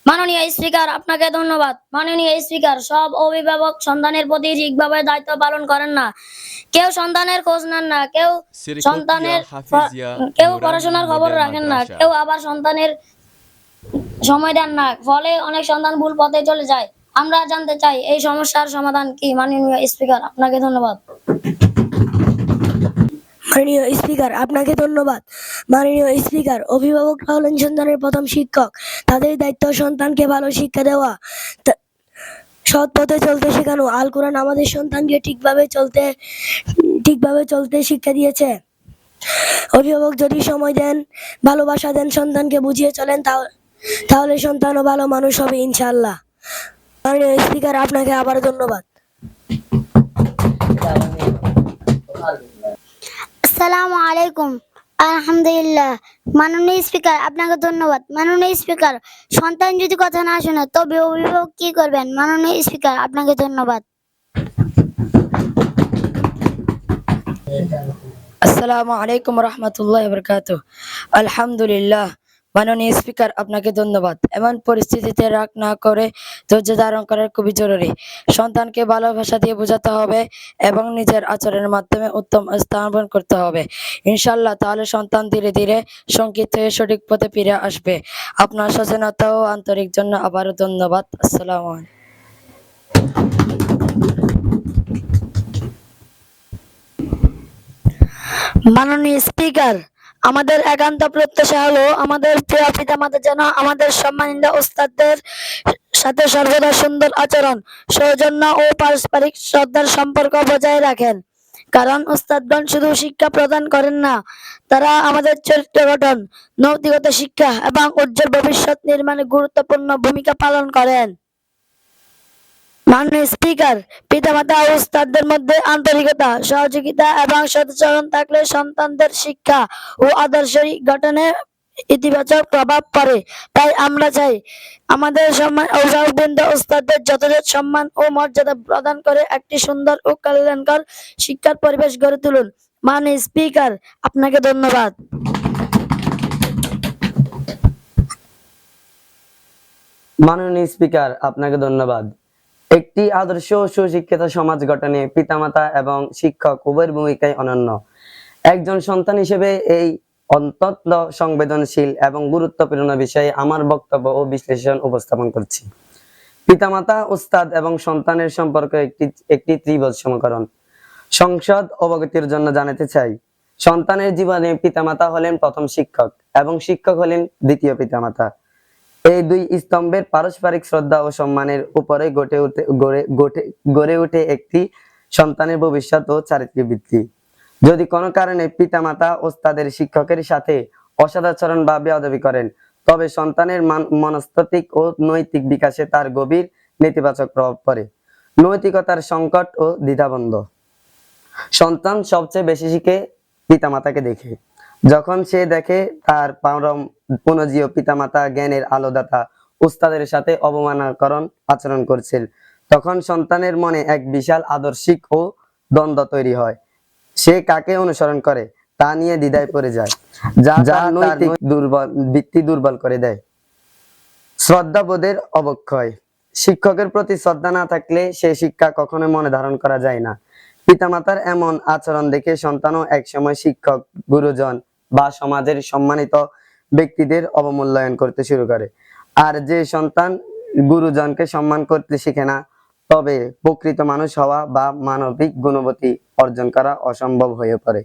মাননীয় স্পিকার, আপনাকে ধন্যবাদ। মাননীয় স্পিকার, সব অভিভাবক সন্তানের প্রতি ঠিকভাবে দায়িত্ব পালন করেন না। কেউ সন্তানের খোঁজ নেন না, কেউ সন্তানের কেউ পড়াশোনার খবর রাখেন না, কেউ আবার সন্তানের সময় দেন না, ফলে অনেক সন্তান ভুল পথে চলে যায়। আমরা জানতে চাই এই সমস্যার সমাধান কি? মাননীয় স্পিকার, আপনাকে ধন্যবাদ। মাননীয় স্পিকার, আপনাকে ধন্যবাদ। মাননীয় স্পিকার, অভিভাবকরা হলেন সন্তানের প্রথম শিক্ষক। তাদের দায়িত্ব সন্তানকে ভালো শিক্ষা দেওয়া, সৎ পথে চলতে শেখানো। আল কোরআন আমাদের সন্তানকে ঠিকভাবে চলতে শিক্ষা দিয়েছে। অভিভাবক যদি সময় দেন, ভালোবাসা দেন, সন্তানকে বুঝিয়ে চলেন, তাহলে সন্তানও ভালো মানুষ হবে ইনশাআল্লাহ। মাননীয় স্পিকার, আপনাকে আবার ধন্যবাদ। আসসালামু আলাইকুম। আলহামদুলিল্লাহ। মাননীয় স্পিকার, আপনাকে ধন্যবাদ। মাননীয় স্পিকার, সন্তান যদি কথা না শোনে তবে অভিভাবক কি করবেন? মাননীয় স্পিকার, আপনাকে ধন্যবাদ। আসসালামু আলাইকুম রহমতুল্লাহ বরকাতুহ। আলহামদুলিল্লাহ। মাননীয় স্পিকার, আপনাকে ধন্যবাদ। এমন পরিস্থিতিতে রাগ না করে ধৈর্য ধারণ করা খুবই জরুরি। সন্তানকে ভালোবাসা দিয়ে বোঝাতে হবে এবং নিজের আচরণের মাধ্যমে উত্তম স্থাপন করতে হবে ইনশাআল্লাহ। তাহলে সন্তান ধীরে ধীরে সংকিত হয়ে সঠিক পথে ফিরে আসবে। আপনার সচেতনতা ও আন্তরিক জন্য আবারও ধন্যবাদ। আসসালামু আলাইকুম। মাননীয় স্পিকার, আমাদের একান্ত প্রত্যাশা হলো আমাদের প্রিয় পিতামাতা যেন আমাদের সম্মানিত ওস্তাদদের সাথে সর্বদা সুন্দর আচরণ, সৌজন্য ও পারস্পরিক শ্রদ্ধার সম্পর্ক বজায় রাখেন। কারণ ওস্তাদগণ শুধু শিক্ষা প্রদান করেন না, তারা আমাদের চরিত্র গঠন, নৈতিকতা শিক্ষা এবং উজ্জ্বল ভবিষ্যৎ নির্মাণে গুরুত্বপূর্ণ ভূমিকা পালন করেন। মাননীয় স্পিকার, পিতামাতা ও ওস্তাদদের মধ্যে আন্তরিকতা, সহযোগিতা এবং সদাচরণ থাকলে সন্তানদের শিক্ষা ও আদর্শ গঠনে ইতিবাচক প্রভাব পড়ে। তাই আমরা চাই আমাদের অভিভাবকবৃন্দ ওস্তাদদের যথাযথ সম্মান ও মর্যাদা প্রদান করে একটি সুন্দর ও কল্যাণকর শিক্ষার পরিবেশ গড়ে তুলুন। মাননীয় স্পিকার, আপনাকে ধন্যবাদ। মাননীয় স্পিকার, আপনাকে ধন্যবাদ। একটি আদর্শ ও সুশিক্ষিত সমাজ গঠনে পিতামাতা এবং শিক্ষক উভয়ের ভূমিকাই অনন্য। একজন সন্তান হিসেবে এই অত্যন্ত সংবেদনশীল এবং গুরুত্বপূর্ণ বিষয়ে আমার বক্তব্য ও বিশ্লেষণ উপস্থাপন করছি। পিতামাতা, উস্তাদ এবং সন্তানের সম্পর্ক একটি ত্রিভুজ সমীকরণ। সংসদ অবগতির জন্য জানাতে চাই, সন্তানের জীবনে পিতামাতা হলেন প্রথম শিক্ষক এবং শিক্ষক হলেন দ্বিতীয় পিতামাতা। এই দুই স্তম্ভের পারস্পরিক শ্রদ্ধা ও সম্মানের উপরে গড়ে ওঠে একটি সন্তানের ভবিষ্যৎ ও চারিত্রিক ভিত্তি। যদি কোনো কারণে পিতামাতা ওস্তাদের শিক্ষকের সাথে অসদাচরণ বা বেয়াদবি করেন, তবে সন্তানের মনস্তাত্ত্বিক ও নৈতিক বিকাশে তার গভীর নেতিবাচক প্রভাব পড়ে। নৈতিকতার সংকট ও দ্বিধাবন্ধ। সন্তান সবচেয়ে বেশি শিখে পিতামাতাকে দেখে। যখন সে দেখে তার পরম পুনজীয় পিতামাতা জ্ঞানের আলোদাতা উস্তাদের সাথে অবমাননাকর আচরণ করছেন, তখন সন্তানের মনে এক বিশাল আদর্শিক ও দ্বন্দ্ব তৈরি হয়। সে কাকে অনুসরণ করে তা নিয়ে দ্বিধায় পড়ে যায়, যা তার নৈতিক ভিত্তি দুর্বল করে দেয়। শ্রদ্ধাবোধের অবক্ষয়। শিক্ষকের প্রতি শ্রদ্ধা না থাকলে সে শিক্ষা কখনো মনে ধারণ করা যায় না। পিতামাতার এমন আচরণ দেখে সন্তানও একসময় শিক্ষক, গুরুজন বা সমাজের সম্মানিত ব্যক্তিদের অবমূল্যায়ন করতে শুরু করে। আর যে সন্তান গুরুজনকে সম্মান করতে শিখে না, তবে প্রকৃত মানুষ হওয়া বা মানবিক গুণবতী অর্জন করা অসম্ভব হয়ে পড়ে।